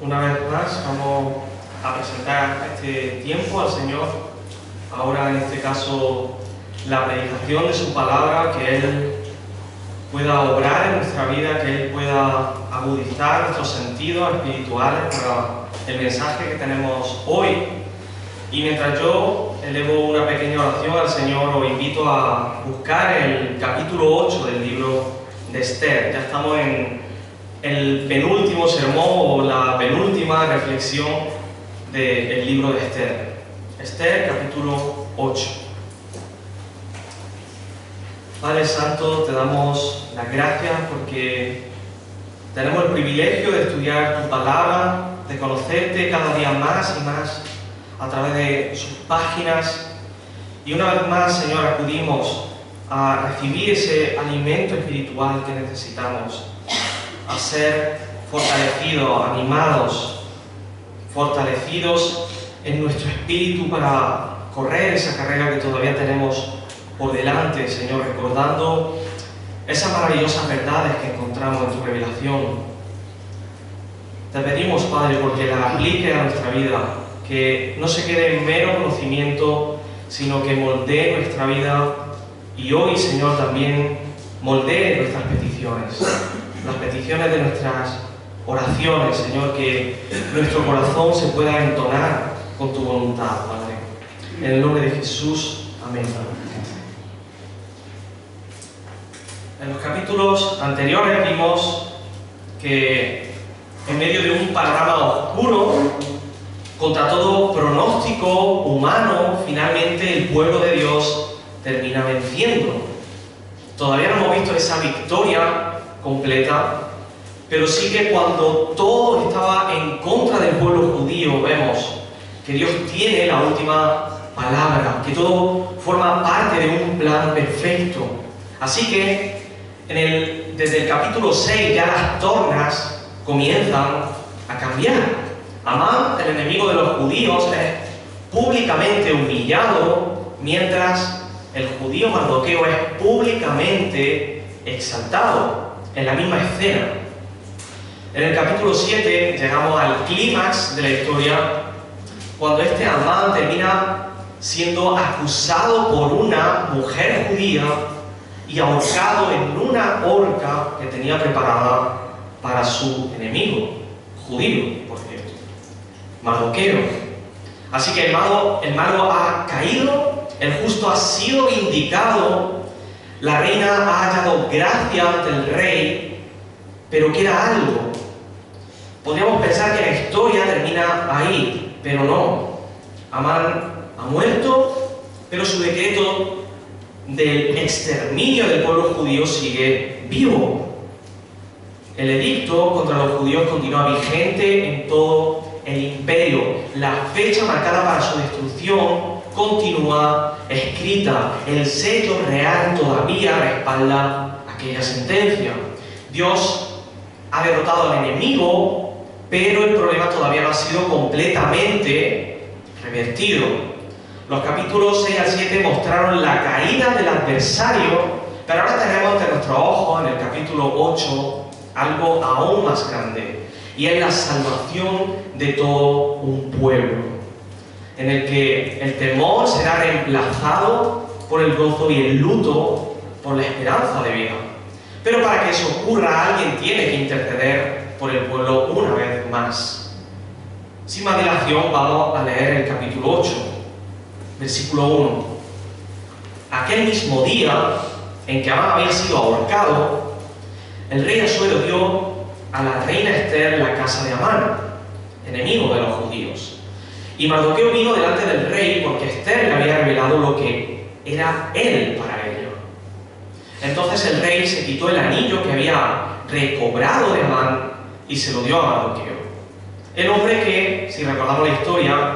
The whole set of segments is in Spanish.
Una vez más vamos a presentar este tiempo al Señor. Ahora, en este caso, la predicación de su palabra, que Él pueda obrar en nuestra vida, que Él pueda agudizar nuestros sentidos espirituales para el mensaje que tenemos hoy. Y mientras yo elevo una pequeña oración al Señor, os invito a buscar el capítulo 8 del libro de Esther. Ya estamos en el penúltimo sermón o la penúltima reflexión del libro de Esther. Esther, capítulo 8. Padre Santo, te damos las gracias porque tenemos el privilegio de estudiar tu palabra, de conocerte cada día más y más a través de sus páginas. Y una vez más, Señor, acudimos a recibir ese alimento espiritual que necesitamos, a ser fortalecidos, animados, fortalecidos en nuestro espíritu para correr esa carrera que todavía tenemos por delante, Señor, recordando esas maravillosas verdades que encontramos en tu revelación. Te pedimos, Padre, porque las apliques a nuestra vida, que no se quede en mero conocimiento, sino que moldee nuestra vida y hoy, Señor, también moldee nuestras peticiones, las peticiones de nuestras oraciones, Señor, que nuestro corazón se pueda entonar con tu voluntad, Padre. En el nombre de Jesús, amén. En los capítulos anteriores vimos que en medio de un panorama oscuro, contra todo pronóstico humano, finalmente el pueblo de Dios termina venciendo. Todavía no hemos visto esa victoria completa, pero sí que cuando todo estaba en contra del pueblo judío, vemos que Dios tiene la última palabra, que todo forma parte de un plan perfecto. Así que desde el capítulo 6 ya las tornas comienzan a cambiar. Amán, el enemigo de los judíos, es públicamente humillado, mientras el judío Mardoqueo es públicamente exaltado en la misma escena. En el capítulo 7 llegamos al clímax de la historia, cuando este Amán termina siendo acusado por una mujer judía y ahorcado en una horca que tenía preparada para su enemigo judío, por cierto, Mardoqueo. Así que el malo ha caído, el justo ha sido vindicado, la reina ha hallado gracia ante el rey, pero queda algo. Podríamos pensar que la historia termina ahí, pero no. Amán ha muerto, pero su decreto del exterminio del pueblo judío sigue vivo. El edicto contra los judíos continúa vigente en todo el imperio. La fecha marcada para su destrucción continúa escrita. El sello real todavía respalda aquella sentencia. Dios ha derrotado al enemigo, pero el problema todavía no ha sido completamente revertido. Los capítulos 6 al 7 mostraron la caída del adversario, pero ahora tenemos ante nuestros ojos, en el capítulo 8, algo aún más grande, y es la salvación de todo un pueblo, en el que el temor será reemplazado por el gozo y el luto por la esperanza de vida. Pero para que eso ocurra, alguien tiene que interceder por el pueblo una vez más. Sin más dilación, vamos a leer el capítulo 8, versículo 1. Aquel mismo día en que Amán había sido ahorcado, el rey Asuero dio a la reina Esther la casa de Amán, enemigo de los judíos. Y Mardoqueo vino delante del rey porque Esther le había revelado lo que era él para ello. Entonces el rey se quitó el anillo que había recobrado de Amán y se lo dio a Mardoqueo. El hombre que, si recordamos la historia,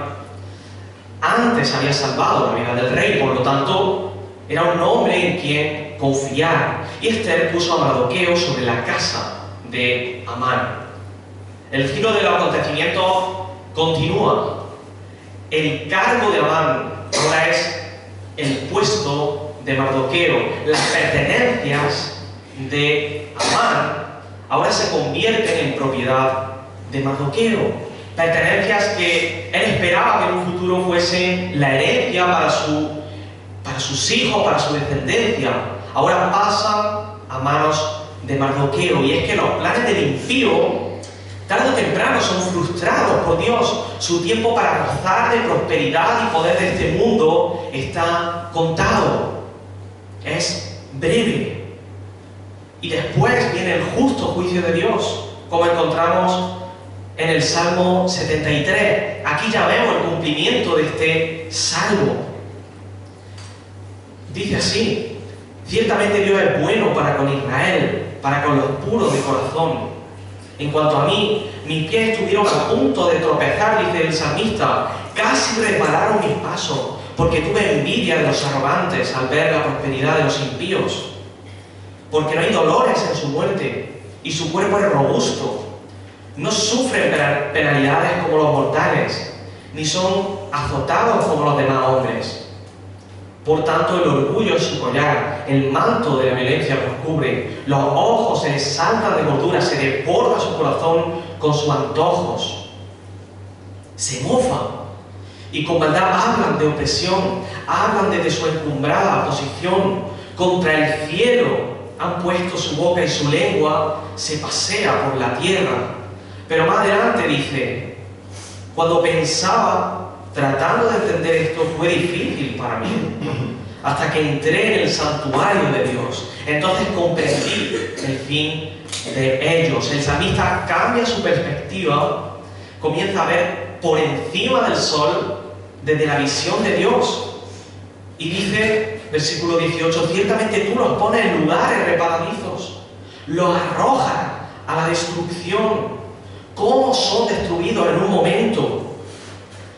antes había salvado la vida del rey, por lo tanto, era un hombre en quien confiar. Y Esther puso a Mardoqueo sobre la casa de Amán. El giro de los acontecimientos continúa. El cargo de Amán ahora es el puesto de Mardoqueo. Las pertenencias de Amán ahora se convierten en propiedad de Mardoqueo, pertenencias que él esperaba que en un futuro fuesen la herencia para sus hijos, para su descendencia. Ahora pasan a manos de Mardoqueo, y es que los planes del impío tarde o temprano son frustrados por Dios. Su tiempo para gozar de prosperidad y poder de este mundo está contado. Es breve. Y después viene el justo juicio de Dios, como encontramos en el Salmo 73. Aquí ya vemos el cumplimiento de este salmo. Dice así: ciertamente Dios es bueno para con Israel, para con los puros de corazón. En cuanto a mí, mis pies estuvieron a punto de tropezar, dice el salmista, casi resbalaron mis pasos, porque tuve envidia de los arrogantes al ver la prosperidad de los impíos. Porque no hay dolores en su muerte, y su cuerpo es robusto. No sufren penalidades como los mortales, ni son azotados como los demás hombres. Por tanto, el orgullo es su collar, el manto de la violencia los cubre, los ojos se les saltan de gordura, se desborda su corazón con sus antojos. Se mofan y con maldad hablan de opresión, hablan desde su encumbrada posición. Contra el cielo han puesto su boca y su lengua se pasea por la tierra. Pero más adelante dice: cuando pensaba, tratando de entender esto, fue difícil para mí, hasta que entré en el santuario de Dios. Entonces comprendí el fin de ellos. El salmista cambia su perspectiva, comienza a ver por encima del sol desde la visión de Dios. Y dice, versículo 18: ciertamente tú los pones en lugares resbaladizos, los arrojas a la destrucción. ¿Cómo son destruidos en un momento?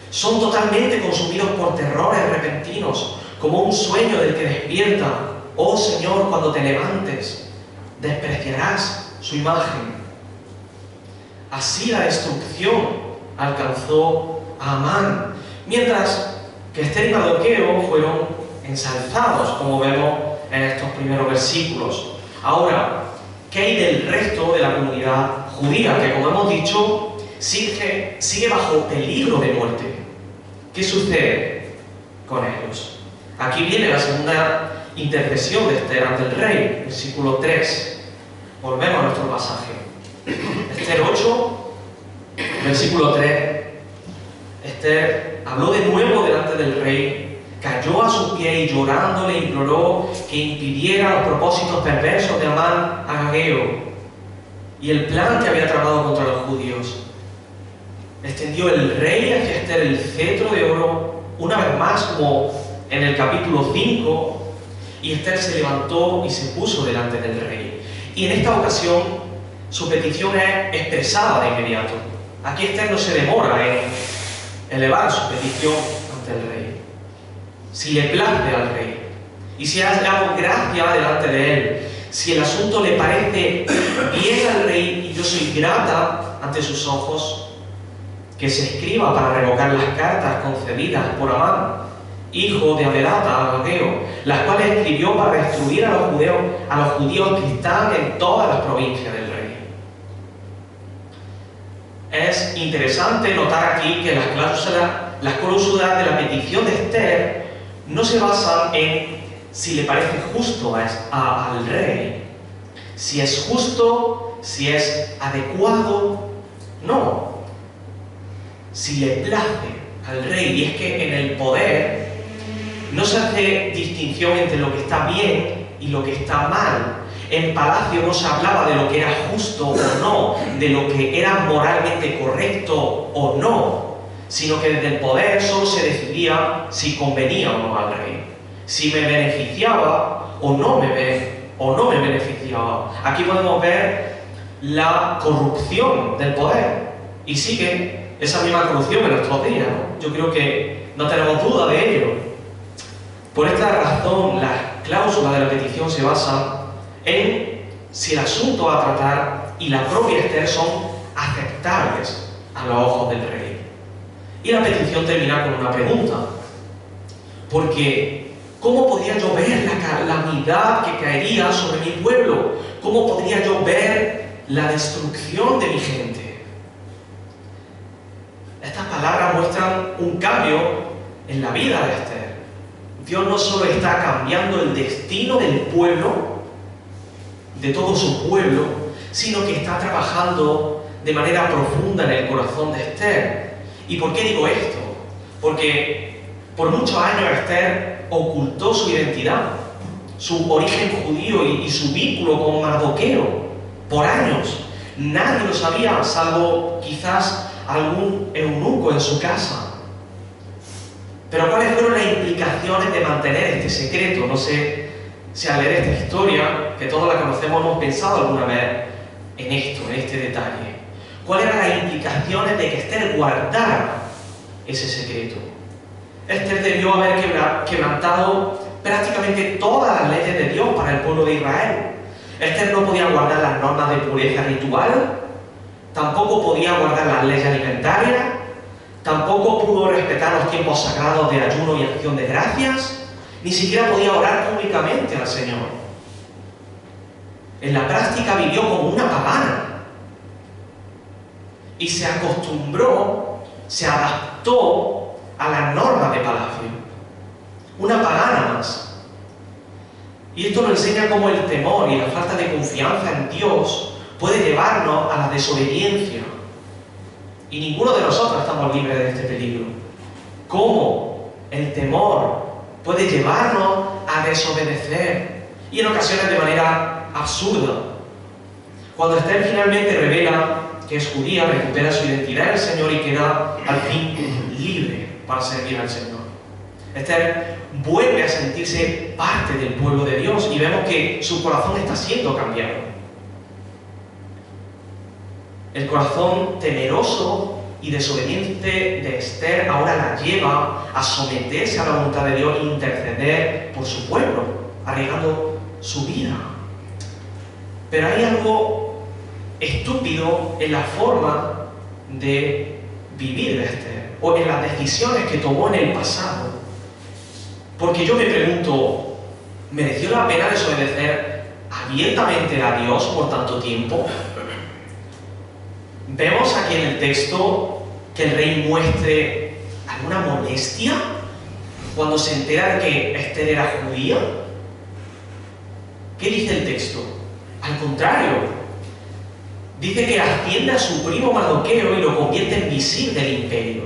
Son totalmente consumidos por terrores repentinos, como un sueño del que despierta. Oh Señor, cuando te levantes, despreciarás su imagen. Así la destrucción alcanzó a Amán, mientras que Ester y Mardoqueo fueron ensalzados, como vemos en estos primeros versículos. Ahora, ¿qué hay del resto de la comunidad judía? Que, como hemos dicho, sigue bajo peligro de muerte. ¿Qué sucede con ellos? Aquí viene la segunda intercesión de Ester ante el rey, versículo 3. Volvemos a nuestro pasaje. Ester 8, versículo 3. Ester habló de nuevo delante del rey, cayó a sus pies y llorando le imploró que impidiera los propósitos perversos de Amán agageo y el plan que había tramado contra los judíos. Extendió el rey hacia Ester el cetro de oro, una vez más como en el capítulo 5, y Ester se levantó y se puso delante del rey. Y en esta ocasión su petición es expresada de inmediato. Aquí Ester no se demora en elevar su petición ante el rey. Si le place al rey, y si ha dado gracia delante de él, si el asunto le parece bien al rey y yo soy grata ante sus ojos, que se escriba para revocar las cartas concedidas por Amán, hijo de Amedata, agageo, las cuales escribió para destruir a los judíos que están en todas las provincias del rey. Es interesante notar aquí que las cláusulas de la petición de Ester no se basan en si le parece justo al rey, si es justo, si es adecuado, no. Si le place al rey, y es que en el poder no se hace distinción entre lo que está bien y lo que está mal. En palacio no se hablaba de lo que era justo o no, de lo que era moralmente correcto o no, sino que desde el poder solo se decidía si convenía o no al rey, si me beneficiaba o no me beneficiaba. Aquí podemos ver la corrupción del poder, y sigue esa misma corrupción en nuestros días, ¿no? Yo creo que no tenemos duda de ello. Por esta razón, las cláusulas de la petición se basan en si el asunto a tratar y la propia Ester son aceptables a los ojos del rey. Y la petición termina con una pregunta. Porque, ¿cómo podría yo ver la calamidad que caería sobre mi pueblo? ¿Cómo podría yo ver la destrucción de mi gente? muestran un cambio en la vida de Esther. Dios no solo está cambiando el destino del pueblo, de todo su pueblo, sino que está trabajando de manera profunda en el corazón de Esther. ¿Y por qué digo esto? Porque por muchos años Esther ocultó su identidad, su origen judío y su vínculo con Mardoqueo. Por años nadie lo sabía, salvo quizás algún eunuco en su casa. Pero ¿cuáles fueron las implicaciones de mantener este secreto? No sé si al leer esta historia, que todos la conocemos, hemos pensado alguna vez en esto, en este detalle. ¿Cuáles eran las implicaciones de que Esther guardara ese secreto? Esther debió haber quebrantado prácticamente todas las leyes de Dios para el pueblo de Israel. Esther no podía guardar las normas de pureza ritual, tampoco podía guardar las leyes alimentarias, tampoco pudo respetar los tiempos sagrados de ayuno y acción de gracias, ni siquiera podía orar públicamente al Señor. En la práctica vivió como una pagana y se acostumbró, se adaptó a las normas de palacio. Una pagana más. Y esto nos enseña cómo el temor y la falta de confianza en Dios puede llevarnos a la desobediencia. Y ninguno de nosotros estamos libres de este peligro. ¿Cómo el temor puede llevarnos a desobedecer? Y en ocasiones de manera absurda. Cuando Esther finalmente revela que es judía, recupera su identidad en el Señor y queda al fin libre para servir al Señor. Esther vuelve a sentirse parte del pueblo de Dios y vemos que su corazón está siendo cambiado. El corazón temeroso y desobediente de Esther ahora la lleva a someterse a la voluntad de Dios e interceder por su pueblo, arriesgando su vida. Pero hay algo estúpido en la forma de vivir de Esther, o en las decisiones que tomó en el pasado. Porque yo me pregunto, ¿mereció la pena desobedecer abiertamente a Dios por tanto tiempo? Vemos aquí en el texto que el rey muestre alguna molestia cuando se entera de que Esther era judía. ¿Qué dice el texto? Al contrario, dice que asciende a su primo Mardoqueo y lo convierte en visir del imperio.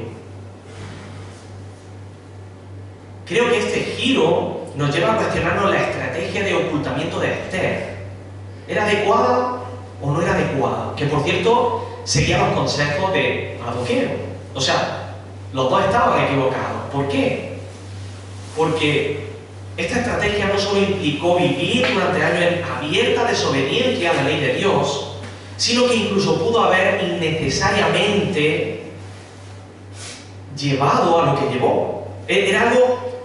Creo que este giro nos lleva a cuestionarnos la estrategia de ocultamiento de Esther. ¿Era adecuada o no era adecuada? Que por cierto, seguía los consejos de Mardoqueo. O sea, los dos estaban equivocados. ¿Por qué? Porque esta estrategia no solo implicó vivir durante años en abierta desobediencia a la ley de Dios, sino que incluso pudo haber innecesariamente llevado a lo que llevó. Era algo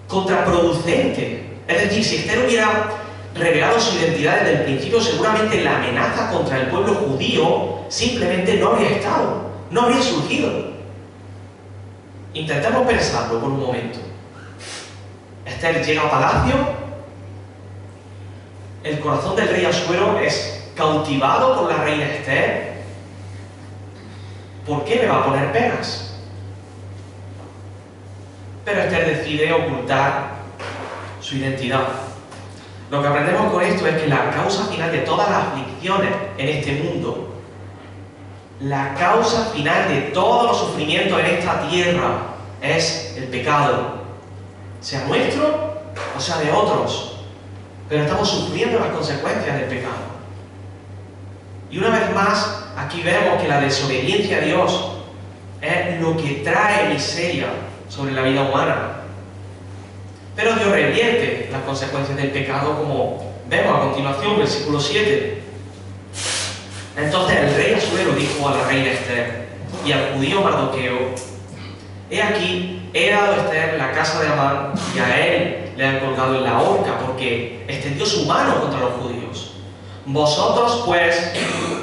contraproducente. Es decir, si Esther hubiera revelado su identidad desde el principio, seguramente la amenaza contra el pueblo judío simplemente no habría estado, no habría surgido. Intentemos pensarlo por un momento. Esther llega a palacio, el corazón del rey Asuero es cautivado por la reina Esther. ¿Por qué le va a poner pegas? Pero Esther decide ocultar su identidad. Lo que aprendemos con esto es que la causa final de todas las aflicciones en este mundo, la causa final de todos los sufrimientos en esta tierra es el pecado, sea nuestro o sea de otros, pero estamos sufriendo las consecuencias del pecado. Y una vez más, aquí vemos que la desobediencia a Dios es lo que trae miseria sobre la vida humana. Pero Dios revierte las consecuencias del pecado, como vemos a continuación, versículo 7. Entonces el rey Asuero dijo a la reina Esther y al judío Mardoqueo: he aquí, he dado a Esther la casa de Amán y a él le han colgado en la horca porque extendió su mano contra los judíos. Vosotros pues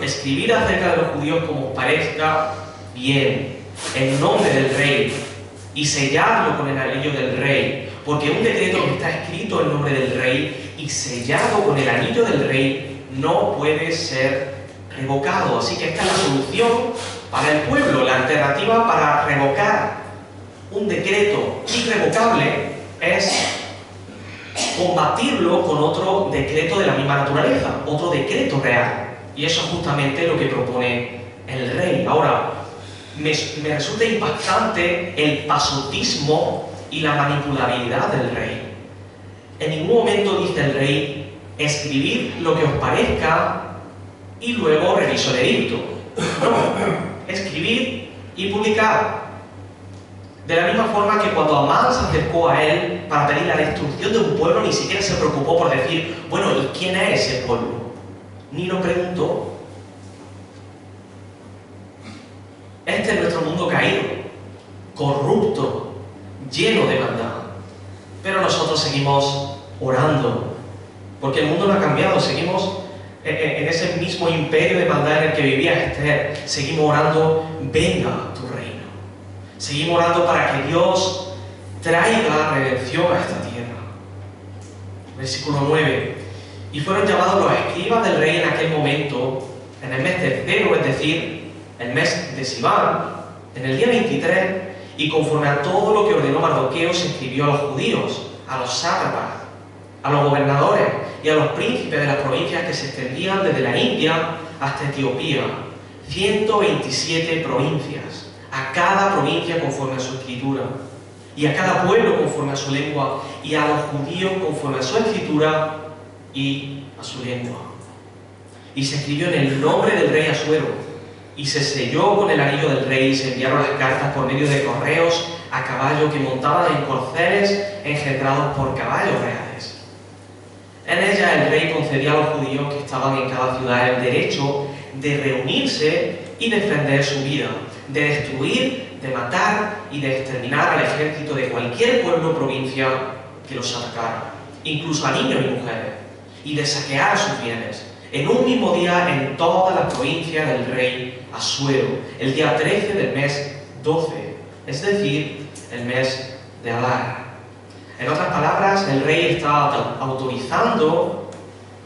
escribid acerca de los judíos como os parezca bien, en nombre del rey, y selladlo con el anillo del rey, porque un decreto que está escrito en nombre del rey y sellado con el anillo del rey no puede ser revocado. Así que esta es la solución para el pueblo. La alternativa para revocar un decreto irrevocable es combatirlo con otro decreto de la misma naturaleza, otro decreto real. Y eso es justamente lo que propone el rey. Ahora, me resulta impactante el pasotismo y la manipulabilidad del rey. En ningún momento dice el rey: escribid lo que os parezca y luego reviso el edicto. No, escribid y publicad. De la misma forma que cuando Amán se acercó a él para pedir la destrucción de un pueblo, ni siquiera se preocupó por decir: bueno, ¿y quién es ese pueblo? Ni lo preguntó. Este es nuestro mundo caído, corrupto, lleno de maldad. Pero nosotros seguimos orando, porque el mundo no ha cambiado. Seguimos en ese mismo imperio de maldad en el que vivía Esther. Seguimos orando: venga tu reino. Seguimos orando para que Dios traiga redención a esta tierra. Versículo 9. Y fueron llamados los escribas del rey en aquel momento, en el mes tercero, es decir, el mes de Sivan, en el día 23, y conforme a todo lo que ordenó Mardoqueo, se escribió a los judíos, a los sátrapas, a los gobernadores y a los príncipes de las provincias que se extendían desde la India hasta Etiopía, 127 provincias, a cada provincia conforme a su escritura, y a cada pueblo conforme a su lengua, y a los judíos conforme a su escritura y a su lengua. Y se escribió en el nombre del rey Asuero, y se selló con el anillo del rey, y se enviaron las cartas por medio de correos a caballo que montaban en corceles engendrados por caballos reales. En ella el rey concedía a los judíos que estaban en cada ciudad el derecho de reunirse y defender su vida, de destruir, de matar y de exterminar al ejército de cualquier pueblo o provincia que los atacara, incluso a niños y mujeres, y de saquear sus bienes, en un mismo día en todas las provincias del rey Asuero, el día 13 del mes 12, es decir, el mes de Adar. En otras palabras, el rey está autorizando,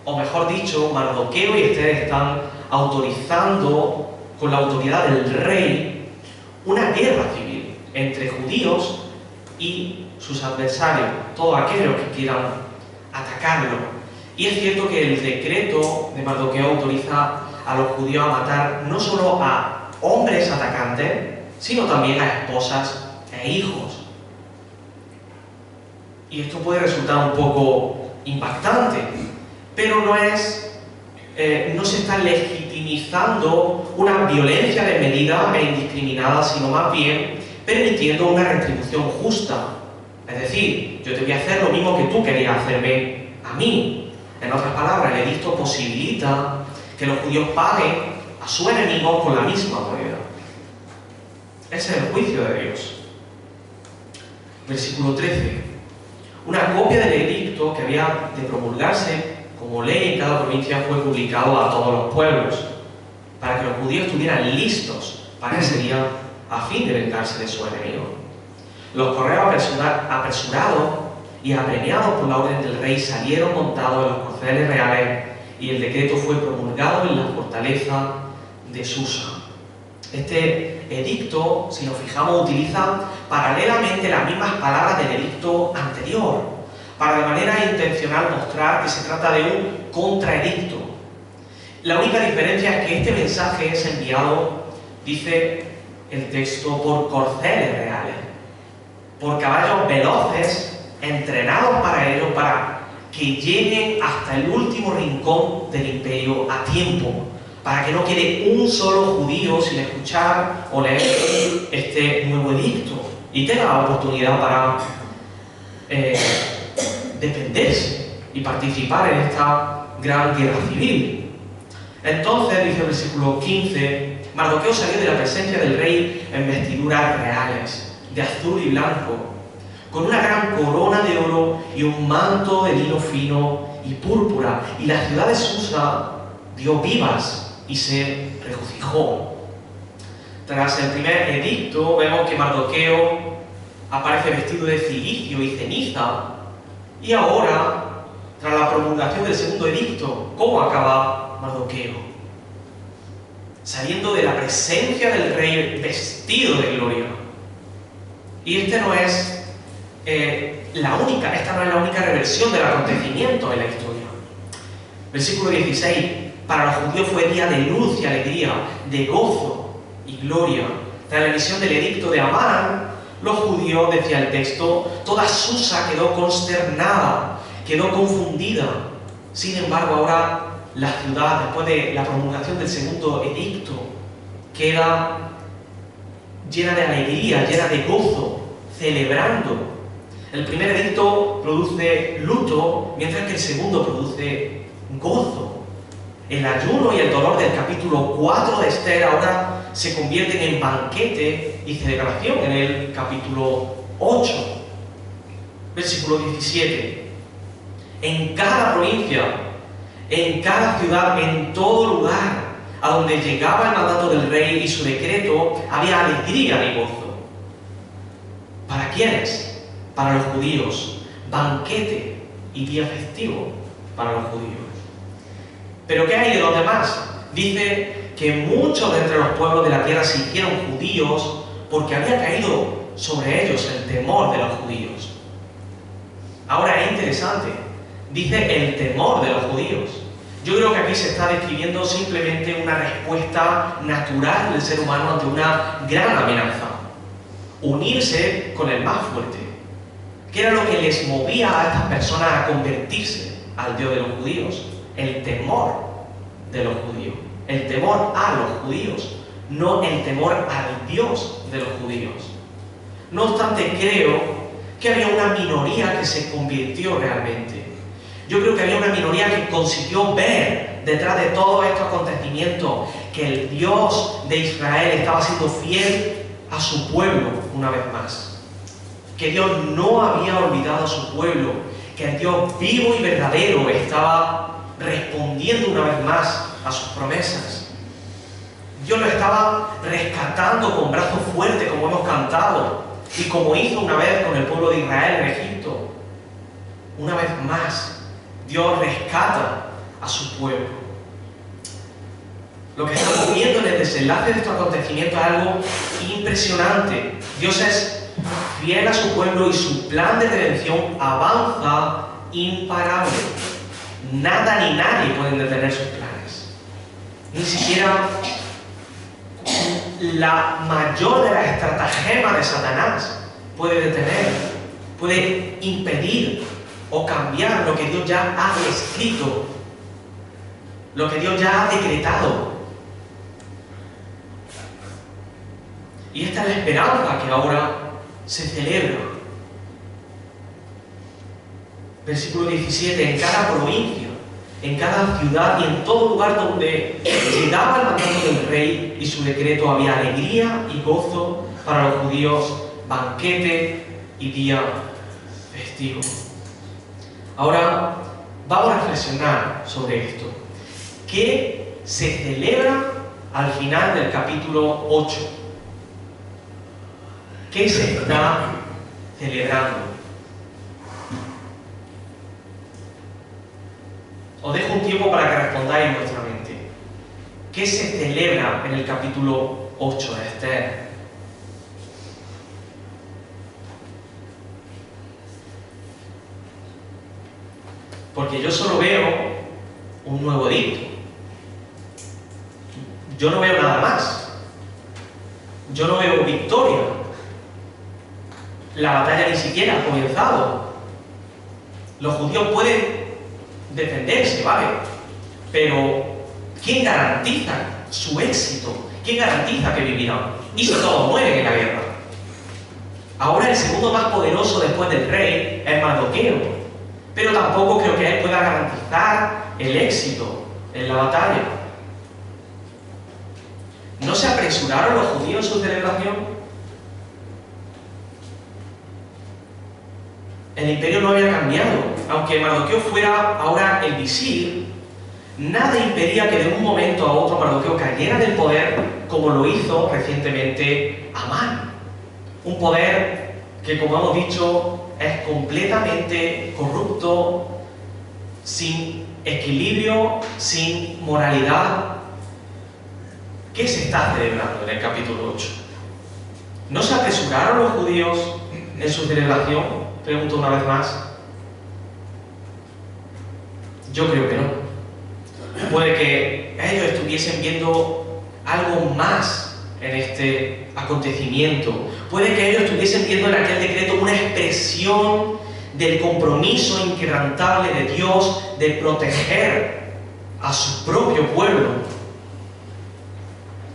o mejor dicho, Mardoqueo y Esther están autorizando, con la autoridad del rey, una guerra civil entre judíos y sus adversarios, todos aquellos que quieran atacarlo. Y es cierto que el decreto de Mardoqueo autoriza a los judíos a matar no solo a hombres atacantes, sino también a esposas e hijos. Y esto puede resultar un poco impactante, pero no se está legitimizando una violencia desmedida e indiscriminada, sino más bien permitiendo una retribución justa. Es decir, yo te voy a hacer lo mismo que tú querías hacerme a mí. En otras palabras, el edicto posibilita que los judíos paguen a su enemigo con la misma moneda. Ese es el juicio de Dios. Versículo 13. Una copia del edicto que había de promulgarse como ley en cada provincia fue publicado a todos los pueblos, para que los judíos estuvieran listos para ese día a fin de vengarse de su enemigo. Los correos apresurados y apremiados por la orden del rey salieron montados en los corceles reales, y el decreto fue promulgado en la fortaleza de Susa. Este edicto, si nos fijamos, utiliza paralelamente las mismas palabras del edicto anterior, para de manera intencional mostrar que se trata de un contraedicto. La única diferencia es que este mensaje es enviado, dice el texto, por corceles reales, por caballos veloces, entrenados para ello, para que lleguen hasta el último rincón del imperio a tiempo, para que no quede un solo judío sin escuchar o leer este nuevo edicto y tenga la oportunidad para defenderse y participar en esta gran guerra civil. Entonces, dice el versículo 15, Mardoqueo salió de la presencia del rey en vestiduras reales, de azul y blanco, con una gran corona de oro y un manto de lino fino y púrpura, y la ciudad de Susa dio vivas y se regocijó. Tras el primer edicto, vemos que Mardoqueo aparece vestido de cilicio y ceniza, y ahora, tras la promulgación del segundo edicto, ¿cómo acaba Mardoqueo? saliendo de la presencia del rey vestido de gloria. Y esta no es la única reversión del acontecimiento en la historia. Versículo 16, para los judíos fue día de luz y alegría, de gozo y gloria. Tras la emisión del edicto de Amán, los judíos, decía el texto, toda Susa quedó consternada, quedó confundida. Sin embargo, ahora la ciudad, después de la promulgación del segundo edicto, queda llena de alegría, llena de gozo, celebrando. El primer edicto produce luto, mientras que el segundo produce gozo. El ayuno y el dolor del capítulo 4 de Esther ahora se convierten en banquete y celebración en el capítulo 8. Versículo 17. En cada provincia, en cada ciudad, en todo lugar a donde llegaba el mandato del rey y su decreto, había alegría y gozo. ¿Para quiénes? Para los judíos. Banquete y día festivo para los judíos. ¿Pero qué hay de los demás? Dice que muchos de entre los pueblos de la tierra se hicieron judíos porque había caído sobre ellos el temor de los judíos. Ahora es interesante, dice el temor de los judíos. Yo creo que aquí se está describiendo simplemente una respuesta natural del ser humano ante una gran amenaza. Unirse con el más fuerte. ¿Qué era lo que les movía a estas personas a convertirse al Dios de los judíos? El temor de los judíos. El temor a los judíos, no el temor al Dios de los judíos. No obstante, creo que había una minoría que se convirtió realmente. Yo creo que había una minoría que consiguió ver detrás de todos estos acontecimientos que el Dios de Israel estaba siendo fiel a su pueblo una vez más. Que Dios no había olvidado a su pueblo, que el Dios vivo y verdadero estaba respondiendo una vez más a sus promesas. Dios lo estaba rescatando con brazo fuerte, como hemos cantado, y como hizo una vez con el pueblo de Israel en Egipto. Una vez más, Dios rescata a su pueblo. Lo que estamos viendo en el desenlace de estos acontecimientos es algo impresionante. Dios es fiel a su pueblo y su plan de redención avanza imparable. Nada ni nadie pueden detener sus planes. Ni siquiera la mayor de las estratagemas de Satanás puede detener, puede impedir o cambiar lo que Dios ya ha escrito, lo que Dios ya ha decretado. Y esta es la esperanza que ahora se celebra. Versículo 17, en cada provincia, en cada ciudad y en todo lugar donde llegaba el mandato del rey y su decreto había alegría y gozo para los judíos, banquete y día festivo. Ahora vamos a reflexionar sobre esto. ¿Qué se celebra al final del capítulo 8? ¿Qué se está celebrando? Os dejo un tiempo para que respondáis en vuestra mente. ¿Qué se celebra en el capítulo 8 de Esther? Porque yo solo veo un nuevo edicto. Yo no veo nada más. Yo no veo victoria. La batalla ni siquiera ha comenzado. Los judíos pueden defenderse, ¿vale? Pero ¿quién garantiza su éxito? ¿Quién garantiza que vivirán? Y si todos mueren en la guerra. Ahora el segundo más poderoso después del rey es Mardoqueo, pero tampoco creo que él pueda garantizar el éxito en la batalla. ¿No se apresuraron los judíos en su celebración? El imperio no había cambiado. Aunque Mardoqueo fuera ahora el visir, nada impedía que de un momento a otro Mardoqueo cayera del poder como lo hizo recientemente Amán. Un poder que, como hemos dicho, es completamente corrupto, sin equilibrio, sin moralidad. ¿Qué se está celebrando en el capítulo 8? ¿No se apresuraron los judíos en su celebración? Pregunto una vez más. Yo creo que no. Puede que ellos estuviesen viendo algo más en este acontecimiento. Puede que ellos estuviesen viendo en aquel decreto una expresión del compromiso inquebrantable de Dios de proteger a su propio pueblo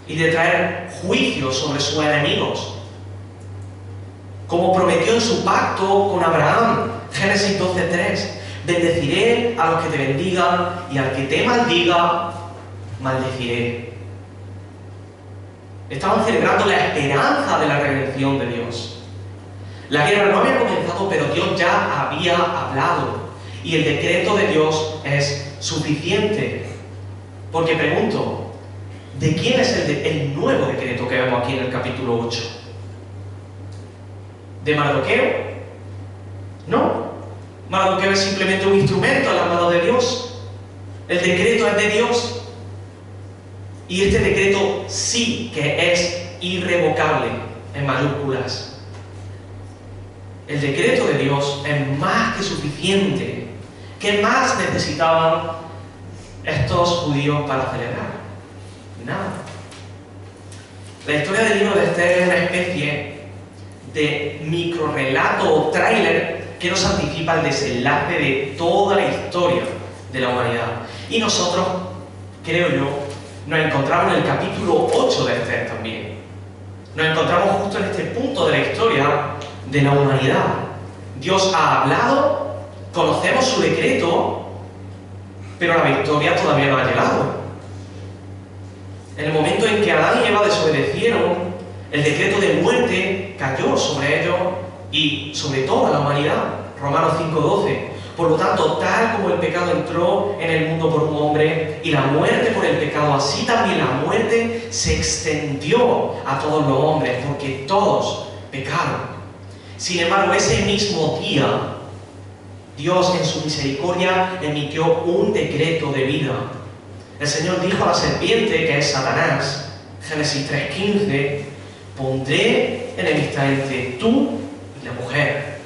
y de traer juicio sobre sus enemigos, como prometió en su pacto con Abraham. Génesis 12:3: bendeciré a los que te bendigan y al que te maldiga, maldeciré. Estaban celebrando la esperanza de la redención de Dios. La guerra no había comenzado, pero Dios ya había hablado. Y el decreto de Dios es suficiente. Porque pregunto, ¿de quién es el nuevo decreto que vemos aquí en el capítulo 8? ¿De Mardoqueo? No. Mardoqueo es simplemente un instrumento en las manos de Dios. El decreto es de Dios. Y este decreto sí que es irrevocable, en mayúsculas. El decreto de Dios es más que suficiente. ¿Qué más necesitaban estos judíos para celebrar? Nada. La historia del libro de Esther es una especie de microrrelato o tráiler que nos anticipa el desenlace de toda la historia de la humanidad. Y nosotros, creo yo, nos encontramos en el capítulo 8 de Esther también. Nos encontramos justo en este punto de la historia de la humanidad. Dios ha hablado, conocemos su decreto, pero la victoria todavía no ha llegado. En el momento en que Adán y Eva desobedecieron, el decreto de muerte cayó sobre ellos y sobre toda la humanidad. Romanos 5:12. Por lo tanto, tal como el pecado entró en el mundo por un hombre y la muerte por el pecado, así también la muerte se extendió a todos los hombres, porque todos pecaron. Sin embargo, ese mismo día, Dios en su misericordia emitió un decreto de vida. El Señor dijo a la serpiente, que es Satanás, Génesis 3:15, pondré enemistad entre tú y la mujer,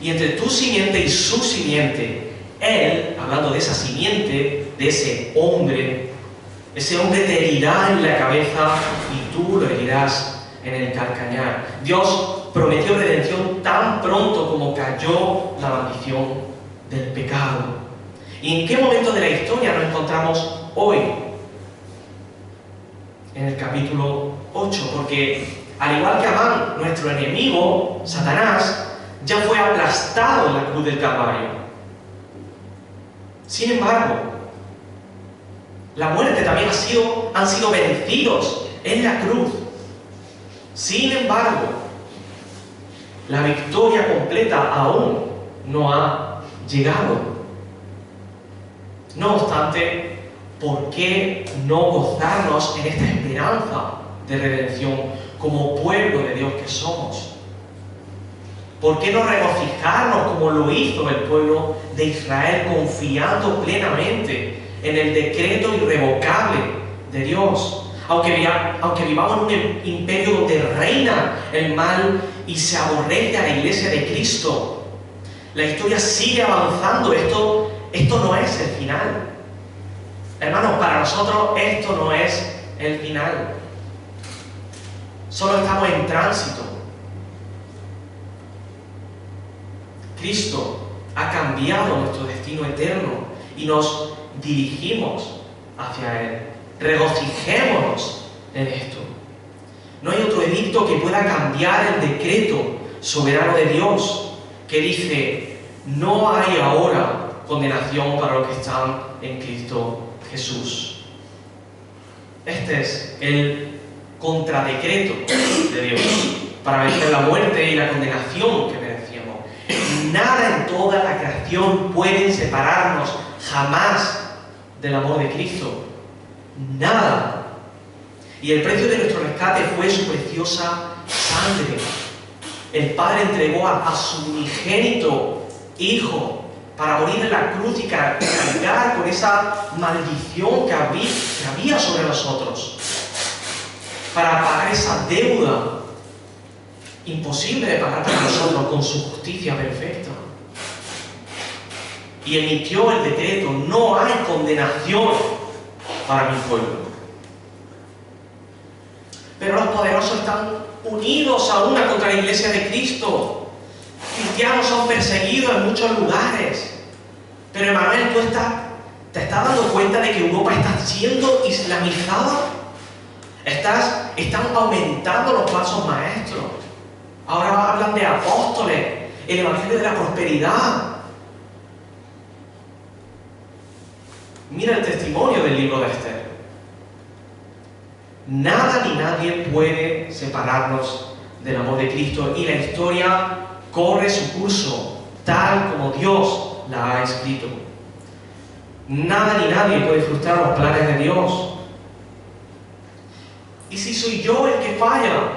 y entre tu simiente y su simiente. Él, hablando de esa simiente, de ese hombre te herirá en la cabeza y tú lo herirás en el calcañar. Dios prometió redención tan pronto como cayó la maldición del pecado. ¿Y en qué momento de la historia nos encontramos hoy? En el capítulo 8, porque al igual que Amán, nuestro enemigo, Satanás, ya fue aplastado en la cruz del Calvario. Sin embargo, la muerte también han sido vencidos en la cruz. Sin embargo, la victoria completa aún no ha llegado. No obstante, ¿por qué no gozarnos en esta esperanza de redención como pueblo de Dios que somos? ¿Por qué no regocijarnos como lo hizo el pueblo de Israel, confiando plenamente en el decreto irrevocable de Dios? Aunque vivamos en un imperio donde reina el mal y se aborrece a la iglesia de Cristo, la historia sigue avanzando. Esto no es el final. Hermanos, para nosotros esto no es el final. Solo estamos en tránsito. Cristo ha cambiado nuestro destino eterno y nos dirigimos hacia Él. Regocijémonos en esto. No hay otro edicto que pueda cambiar el decreto soberano de Dios, que dice: no hay ahora condenación para los que están en Cristo Jesús. Este es el contradecreto de Dios para vencer la muerte y la condenación que merecíamos. Nada en toda la creación puede separarnos jamás del amor de Cristo. Nada. Y el precio de nuestro rescate fue su preciosa sangre. El Padre entregó a su unigénito Hijo para morir en la cruz y cargar con esa maldición que había sobre nosotros. para pagar esa deuda imposible de pagar para nosotros con su justicia perfecta. Y emitió el decreto: no hay condenación para mi pueblo. Pero los poderosos están unidos a una contra la Iglesia de Cristo. Cristianos son perseguidos en muchos lugares. Pero Emanuel, ¿te estás dando cuenta de que Europa está siendo islamizada? Están aumentando los falsos maestros. Ahora hablan de apóstoles, el evangelio de la prosperidad. Mira el testimonio del libro de Esther. Nada ni nadie puede separarnos del amor de Cristo, y la historia corre su curso tal como Dios la ha escrito. Nada ni nadie puede frustrar los planes de Dios. ¿Y si soy yo el que falla?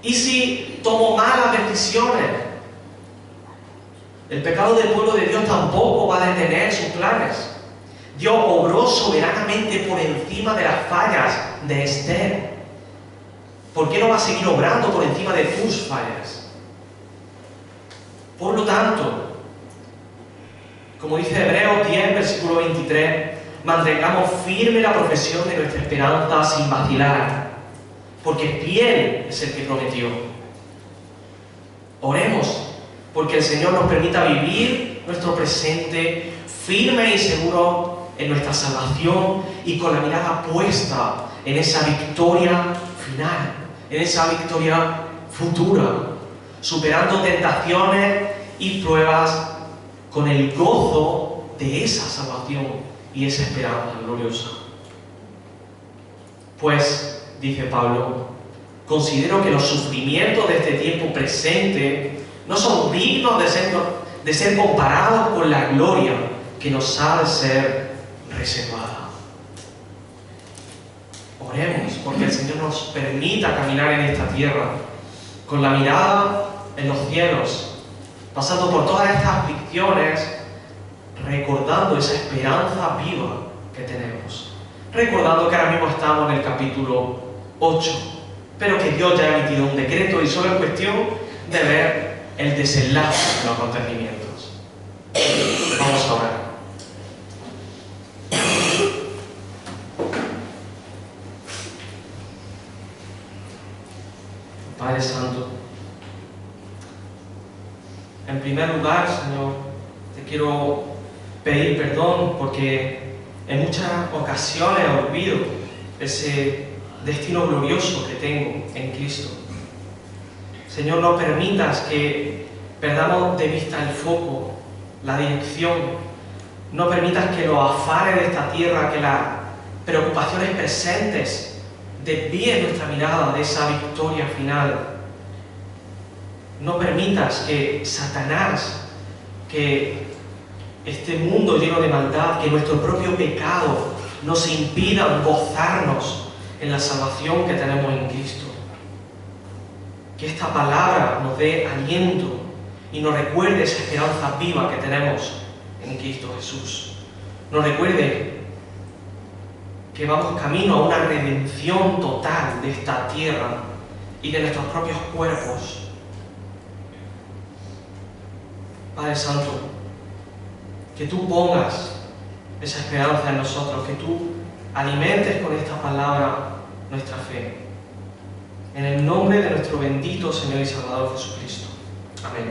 ¿Y si tomo malas decisiones? El pecado del pueblo de Dios tampoco va a detener sus planes. Dios obró soberanamente por encima de las fallas de Esther. ¿Por qué no va a seguir obrando por encima de tus fallas? Por lo tanto, como dice Hebreos 10, versículo 23, mantengamos firme la profesión de nuestra esperanza sin vacilar, porque fiel es el que prometió. Oremos porque el Señor nos permita vivir nuestro presente firme y seguro en nuestra salvación y con la mirada puesta en esa victoria final, en esa victoria futura, superando tentaciones y pruebas con el gozo de esa salvación y esa esperanza gloriosa. Pues, dice Pablo, considero que los sufrimientos de este tiempo presente no son dignos de ser comparados con la gloria que nos ha de ser reservada. Oremos porque el Señor nos permita caminar en esta tierra con la mirada en los cielos, pasando por todas estas aflicciones, recordando esa esperanza viva que tenemos. Recordando que ahora mismo estamos en el capítulo 8, pero que Dios ya ha emitido un decreto y solo es cuestión de ver el desenlace de los acontecimientos. Vamos a orar. Padre Santo, en primer lugar, Señor, te quiero pedir perdón porque en muchas ocasiones olvido ese destino glorioso que tengo en Cristo. Señor, no permitas que perdamos de vista el foco, la dirección. No permitas que los afanes de esta tierra, que las preocupaciones presentes desvíen nuestra mirada de esa victoria final. No permitas que Satanás, que este mundo lleno de maldad, que nuestro propio pecado nos impidan gozarnos en la salvación que tenemos en Cristo. Que esta palabra nos dé aliento y nos recuerde esa esperanza viva que tenemos en Cristo Jesús. Nos recuerde que vamos camino a una redención total de esta tierra y de nuestros propios cuerpos. Padre Santo, que tú pongas esa esperanza en nosotros, que tú alimentes con esta palabra nuestra fe. En el nombre de nuestro bendito Señor y Salvador Jesucristo. Amén.